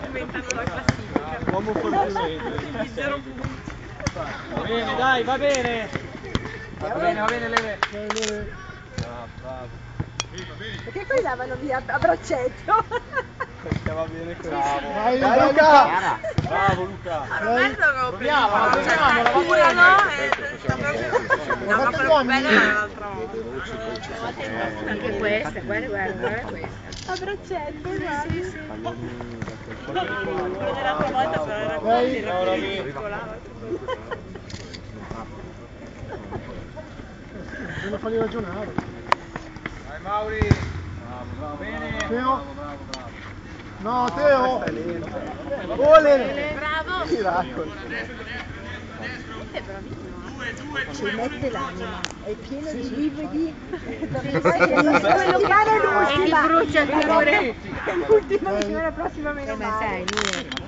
Aumentando la classifica. Uomo fortunente. 0 punti. Va bene, dai, va bene. Va bene, Leve. Bravo. Perché poi lavano via a braccetto. Perché va bene così. Vai Luca! Bravo Luca. Bello che ho Proviamo, la curano e sta proprio... No, ma quello bello era l'altra volta. Anche questa, guarda questa. A braccetto, guarda. Quello dell'altra volta però era così, era più ridicolo. Bisogna farli ragionare. Dai Mauri. Bravo, bene. Teo? No, Teo! Ole! Bravo! Miracolo! È bravissimo. Ci mette l'anima, è pieno di lividi. Quello cane è l'ultima. E ti brucia il cuore. L'ultima, la prossima meno male. Sai, lui